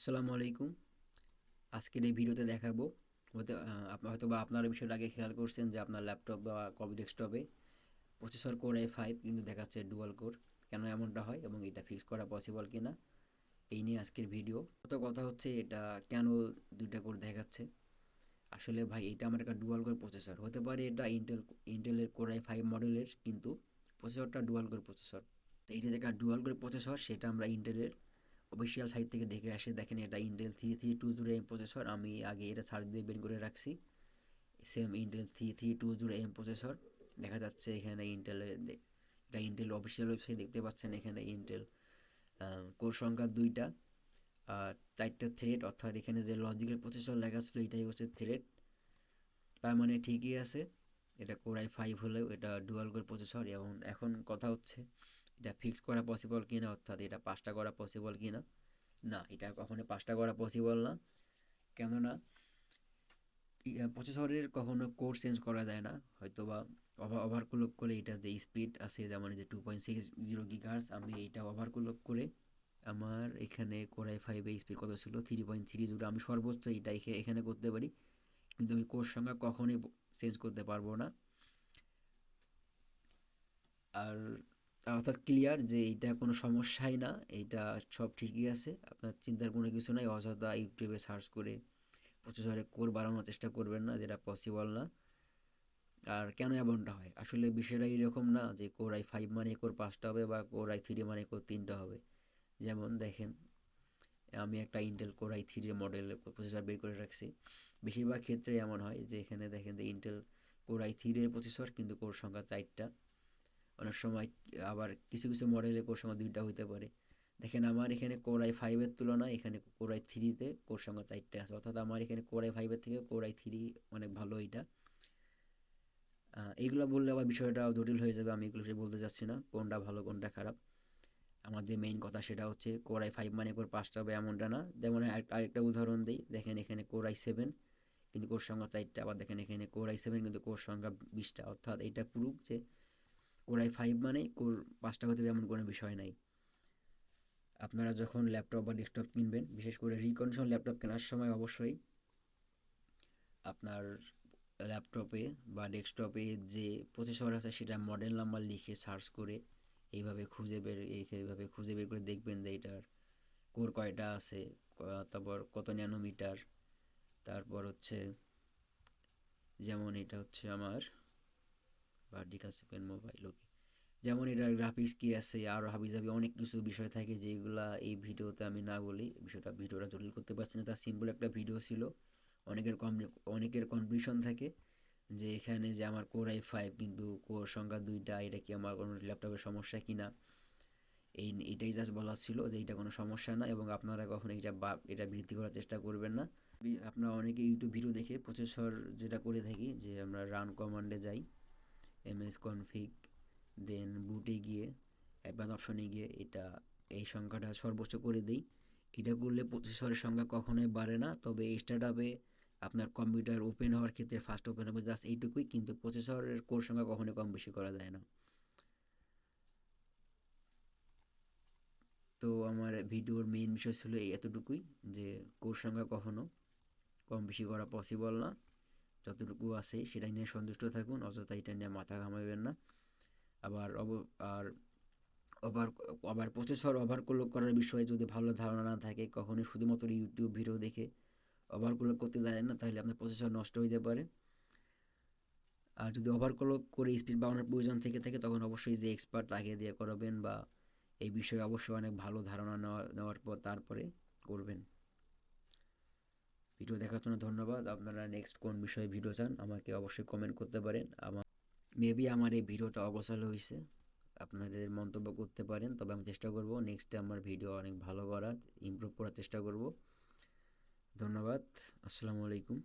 আসসালামু আলাইকুম। আজকের এই ভিডিওতে দেখাবো হয়তোবা আপনারা বিষয়টা আগে খেয়াল করছেন যে আপনার ল্যাপটপ বা কম্পিউটার ডেস্কটপে প্রসেসর কোর i5 কিন্তু দেখাচ্ছে ডুয়াল কোর। কেন এমনটা হয় এবং এটা ফিক্স করা পসিবল কিনা এই নিয়ে আজকের ভিডিও। তো কথা হচ্ছে এটা কেন দুইটা কোর দেখাচ্ছে। আসলে ভাই এটা আমার একটা ডুয়াল কোর প্রসেসর হতে পারে, এটা ইন্টেলের কোর i5 মডেলের, কিন্তু প্রসেসরটা ডুয়াল কোর প্রসেসর। তো এটা যে একটা ডুয়াল কোর প্রসেসর সেটা আমরা ইন্টেলের অফিসিয়াল সাইট থেকে দেখে আসে। দেখেন এটা ইন্টেল 3320M প্রসেসর, আমি আগে এটা সার্চ দিয়ে বের করে রাখছি। সেম ইন্টেল 3320M প্রসেসর দেখা যাচ্ছে এখানে এটা ইন্টেল অফিসিয়াল ওয়েবসাইট দেখতে পাচ্ছেন। এখানে ইন্টেল কোর সংখ্যা 2টা আর 4টা থ্রেড, অর্থাৎ এখানে যে লজিক্যাল প্রসেসর লেখা ছিল এটাই হচ্ছে থ্রেড। তার মানে ঠিকই আছে, এটা কোর i5 হলেও এটা ডুয়াল কোর প্রসেসর। এবং এখন কথা হচ্ছে এটা ফিক্স করা পসিবল কিনা, অর্থাৎ এটা 5টা করা পসিবল কিনা। না, এটা কখনো 5টা করা পসিবল না। কেননা প্রসেসরের কখনো কোর চেঞ্জ করা যায় না। হয়তোবা ওভারক্লক করে এটা যে স্পিড আছে, যেমন যে 2.60 গিগাহার্টজ, আমি এইটা ওভারক্লক করে আমার এখানে কোর i5 স্পিড কত ছিল 3.30, আমি সর্বোচ্চ এটা এখানে করতে পারি, কিন্তু আমি কোর সংখ্যা কখনোই চেঞ্জ করতে পারবো না। আর অর্থাৎ ক্লিয়ার যে এইটা কোনো সমস্যাই না, এইটা সব ঠিকই আছে, আপনার চিন্তার কোনো কিছু নাই। অযথা ইউটিউবে সার্চ করে প্রসেসরে কোর বাড়ানোর চেষ্টা করবেন না, যেটা পসিবল না। আর কেন এমনটা হয়, আসলে বিষয়টা এরকম না যে কোর i5 মানে কোর 5টা হবে বা কোর i3 মানে কোর 3টা হবে। যেমন দেখেন, আমি একটা ইন্টেল কোর i3 মডেলের প্রসেসর বের করে রাখছি। বেশিরভাগ ক্ষেত্রে এমন হয় যে এখানে দেখেন যে ইন্টেল কোর i3 প্রসেসর কিন্তু কোর সংখ্যা 4টা। অনেক সময় আবার কিছু কিছু মডেলে কোর সংখ্যা 2টা হইতে পারে। দেখেন আমার এখানে কোর i5-এর তুলনায় এখানে কোর i3-তে কোর সংখ্যা 4টা আছে, অর্থাৎ আমার এখানে কোর i5-এর থেকে কোর i3 অনেক ভালো এটা। এইগুলো বললে আবার বিষয়টা জটিল হয়ে যাবে, আমি এগুলো বলতে চাচ্ছি না কোনটা ভালো কোনটা খারাপ। আমার যে মেইন কথা সেটা হচ্ছে কোর i5 মানে কোর 5টা হবে এমনটা না। যেমন আরেকটা উদাহরণ দিই, দেখেন এখানে কোর i7 কিন্তু কোর সংখ্যা 4টা, আবার দেখেন এখানে কোর i7 কিন্তু কোর সংখ্যা 20টা, অর্থাৎ এটা প্রুফ যে কোর i5 মানে কোর 5টা হতে হবে এমন কোনো বিষয় নাই। আপনারা যখন ল্যাপটপ বা ডেস্কটপ কিনবেন, বিশেষ করে রিকন্ডিশন ল্যাপটপ কেনার সময় অবশ্যই আপনার ল্যাপটপে বা ডেস্কটপে যে প্রসেসর আছে সেটা মডেল নাম্বার লিখে সার্চ করে এইভাবে খুঁজে বের করে দেখবেন যে এটার কোর কয়টা আছে, তারপর কত ন্যানোমিটার। তারপর হচ্ছে যেমন এটা হচ্ছে আমার ভার্টিকাল সেকেন্ড মোবাইল, ওকে, যেমন এটার গ্রাফিক্স কী আছে, আরও হাবিজাবি অনেক কিছু বিষয় থাকে যেগুলা এই ভিডিওতে আমি না বলি, ভিডিওটা জটিল করতে পারছি না। তার সিম্পল একটা ভিডিও ছিল। অনেকের অনেকের কনফিউশন থাকে যে এখানে যে আমার কোর i5 কিন্তু কোর সংখ্যা 2টা, এটা কি আমার কোনো ল্যাপটপের সমস্যা কি না। এটাই জাস্ট বলার ছিল যে এটা কোনো সমস্যা না, এবং আপনারা কখনো এটা বৃদ্ধি করার চেষ্টা করবেন না। আপনারা অনেকে ইউটিউব ভিডিও দেখে প্রসেসর যেটা করে থাকি যে আমরা রান কমান্ডে যাই, ms config, দেন বুটে গিয়ে অ্যাডভান্স অপশনে গিয়ে এই সংখ্যাটা সর্বোচ্চ করে দিই। এটা করলে প্রসেসরের সংখ্যা কখনোই বাড়ে না, তবে স্টার্টআপে আপনার কম্পিউটার ওপেন হওয়ার ক্ষেত্রে ফার্স্ট ওপেন হবে জাস্ট এইটুকুই, কিন্তু প্রসেসরের কোর সংখ্যা কখনোই কম বেশি করা যায় না। তো আমার ভিডিওর মেইন বিষয় ছিল এতটুকুই, যে কোর সংখ্যা কখনো কম বেশি করা পসিবল না। যতটুকু আছে সেটাই নিয়ে সন্তুষ্ট থাকুন, অযথা এটা নিয়ে মাথা ঘামাবেন না। আবার আর ওভার আবার প্রসেসর ওভারক্লক করার বিষয়ে যদি ভালো ধারণা না থাকে, কখনোই শুধুমাত্র ইউটিউব ভিডিও দেখে ওভারক্লক করতে যায় না, তাহলে আপনার প্রসেসর নষ্ট হয়ে যেতে পারে। আর যদি ওভারক্লক করে স্পিড বাড়ানোর প্রয়োজন থেকে থাকে, তখন অবশ্যই যে এক্সপার্ট তাকে দিয়ে করাবেন, বা এই বিষয়ে অবশ্যই অনেক ভালো ধারণা নেওয়ার পর তারপরে করবেন। ভিডিও দেখার জন্য ধন্যবাদ। আপনারা নেক্সট কোন বিষয়ে ভিডিও চান আমাকে অবশ্যই কমেন্ট করতে পারেন। মেবি আমার এই ভিডিওটা অগোছালো হয়েছে, আপনাদের মন্তব্য করতে পারেন, তবে আমি চেষ্টা করব নেক্সটে আমার ভিডিও অনেক ভালো করার, ইমপ্রুভ করার চেষ্টা করব। ধন্যবাদ। আসসালামু আলাইকুম।